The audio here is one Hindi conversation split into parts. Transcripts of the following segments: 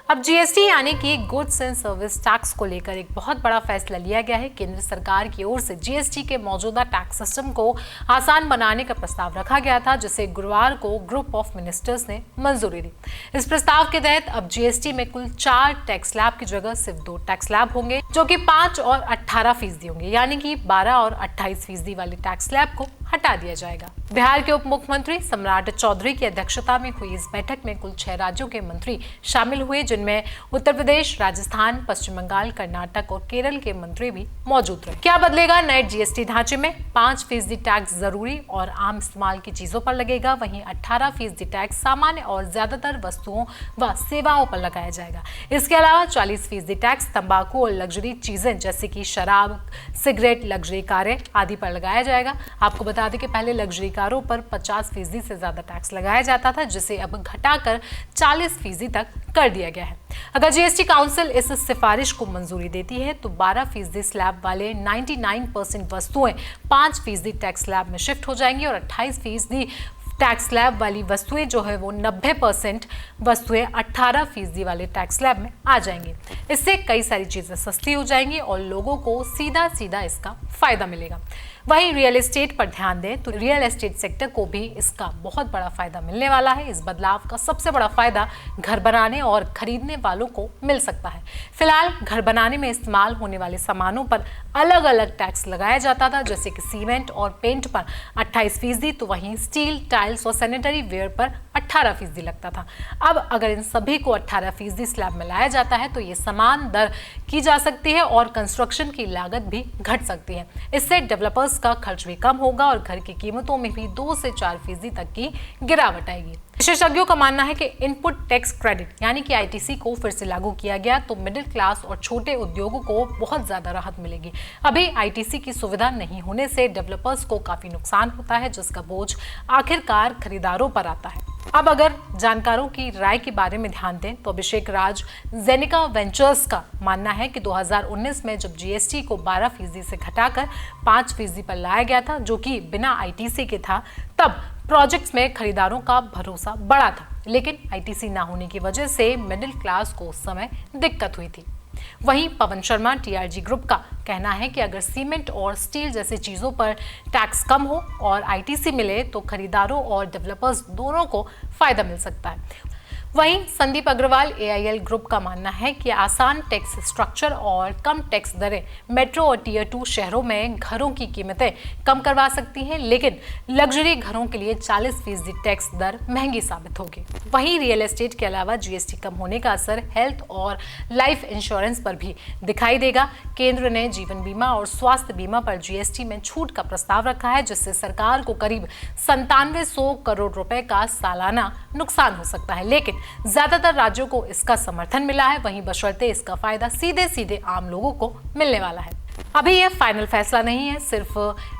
अब जीएसटी यानी कि गुड्स एंड सर्विस टैक्स को लेकर एक बहुत बड़ा फैसला लिया गया है। केंद्र सरकार की ओर से जीएसटी के मौजूदा टैक्स सिस्टम को आसान बनाने का प्रस्ताव रखा गया था, जिसे गुरुवार को ग्रुप ऑफ मिनिस्टर्स ने मंजूरी दी। इस प्रस्ताव के तहत अब जीएसटी में कुल 4 टैक्स स्लैब की जगह सिर्फ 2 टैक्स स्लैब होंगे, जो कि 5 और 18% होंगे, यानी कि 12 और 28% वाले टैक्स स्लैब को हटा दिया जाएगा। बिहार के उप मुख्यमंत्री सम्राट चौधरी की अध्यक्षता में हुई इस बैठक में कुल 6 राज्यों के मंत्री शामिल हुए, जिनमें उत्तर प्रदेश, राजस्थान, पश्चिम बंगाल, कर्नाटक और केरल के मंत्री भी मौजूद रहे। क्या बदलेगा नए जीएसटी ढांचे में? 5% टैक्स जरूरी और आम इस्तेमाल की चीजों पर लगेगा, वहीं 18% टैक्स सामान्य और ज्यादातर वस्तुओं व सेवाओं पर लगाया जाएगा। इसके अलावा 40% टैक्स तंबाकू और लग्जरी चीजें जैसे कि शराब, सिगरेट, लग्जरी कारें आदि पर लगाया जाएगा। आपको बता दें कि पहले लग्जरी कारों पर 50% से ज्यादा टैक्स लगाया जाता था, जिसे अब घटाकर 40% तक कर दिया गया है। अगर जीएसटी काउंसिल इस सिफारिश को मंजूरी देती है तो 12% स्लैब वाले 99% वस्तुएं 5% टैक्स स्लैब में शिफ्ट हो जाएंगी और 28% टैक्स स्लैब वाली वस्तुएं जो है वो 90% वस्तुएं 18% वाले टैक्स स्लैब में आ जाएंगी। इससे कई सारी चीजें सस्ती हो जाएंगी और लोगों को सीधा सीधा इसका फायदा मिलेगा। वहीं रियल एस्टेट पर ध्यान दें तो रियल एस्टेट सेक्टर को भी इसका बहुत बड़ा फायदा मिलने वाला है। इस बदलाव का सबसे बड़ा फायदा घर बनाने और खरीदने वालों को मिल सकता है। फिलहाल घर बनाने में इस्तेमाल होने वाले सामानों पर अलग अलग टैक्स लगाया जाता था, जैसे कि सीमेंट और पेंट पर 28%, तो वहीं स्टील, टाइल्स और सैनिटरी वेयर पर 18% लगता था। अब अगर इन सभी को 18% स्लैब में लाया जाता है तो ये समान दर की जा सकती है और कंस्ट्रक्शन की लागत भी घट सकती है। इससे डेवलपर्स का खर्च भी कम होगा और घर की कीमतों में भी 2 से 4% तक की गिरावट आएगी। विशेषज्ञों का मानना है कि इनपुट टैक्स क्रेडिट यानी कि आईटीसी को फिर से लागू किया गया तो मिडिल क्लास और छोटे उद्योगों को बहुत ज्यादा राहत मिलेगी। अभी आईटीसी की सुविधा नहीं होने से डेवलपर्स को काफी नुकसान होता है, जिसका बोझ आखिरकार खरीदारों पर आता है। अब अगर जानकारों की राय के बारे में ध्यान दें तो अभिषेक राज जेनिका वेंचर्स का मानना है कि 2019 में जब जीएसटी को 12% से घटाकर 5% पर लाया गया था, जो कि बिना आईटीसी के था, तब प्रोजेक्ट्स में खरीदारों का भरोसा बढ़ा था, लेकिन आईटीसी ना होने की वजह से मिडिल क्लास को उस समय दिक्कत हुई थी। वहीं पवन शर्मा टीआरजी ग्रुप का कहना है कि अगर सीमेंट और स्टील जैसी चीजों पर टैक्स कम हो और आईटीसी मिले तो खरीदारों और डेवलपर्स दोनों को फायदा मिल सकता है। वहीं संदीप अग्रवाल एआईएल ग्रुप का मानना है कि आसान टैक्स स्ट्रक्चर और कम टैक्स दरें मेट्रो और टीयर 2 शहरों में घरों की कीमतें कम करवा सकती हैं, लेकिन लग्जरी घरों के लिए 40% टैक्स दर महंगी साबित होगी। वहीं रियल एस्टेट के अलावा जीएसटी कम होने का असर हेल्थ और लाइफ इंश्योरेंस पर भी दिखाई देगा। केंद्र ने जीवन बीमा और स्वास्थ्य बीमा पर जीएसटी में छूट का प्रस्ताव रखा है, जिससे सरकार को करीब 9700 करोड़ रुपए का सालाना नुकसान हो सकता है, लेकिन ज्यादातर राज्यों को इसका समर्थन मिला है। वहीं बशर्ते इसका फायदा सीधे सीधे आम लोगों को मिलने वाला है। अभी यह फाइनल फैसला नहीं है, सिर्फ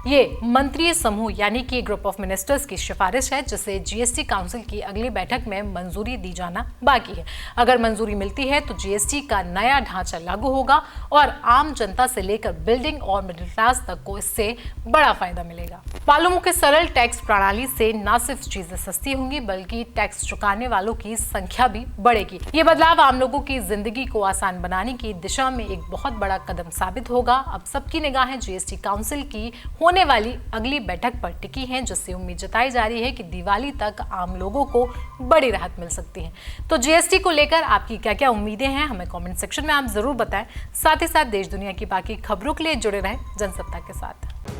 ये मंत्रिय समूह यानी कि ग्रुप ऑफ मिनिस्टर्स की सिफारिश है, जिसे जीएसटी काउंसिल की अगली बैठक में मंजूरी दी जाना बाकी है। अगर मंजूरी मिलती है तो जीएसटी का नया ढांचा लागू होगा और आम जनता से लेकर बिल्डिंग और मिडिल क्लास तक को इससे बड़ा फायदा मिलेगा। मालूम हो कि सरल टैक्स प्रणाली से न सिर्फ चीजें सस्ती होंगी बल्कि टैक्स चुकाने वालों की संख्या भी बढ़ेगी। ये बदलाव आम लोगों की जिंदगी को आसान बनाने की दिशा में एक बहुत बड़ा कदम साबित होगा। अब सबकी निगाहें जीएसटी काउंसिल की होने वाली अगली बैठक पर टिकी हैं, जिससे उम्मीद जताई जा रही है कि दिवाली तक आम लोगों को बड़ी राहत मिल सकती है। तो जीएसटी को लेकर आपकी क्या क्या उम्मीदें हैं, हमें कमेंट सेक्शन में आप जरूर बताएं। साथ ही साथ देश दुनिया की बाकी खबरों के लिए जुड़े रहें जनसत्ता के साथ।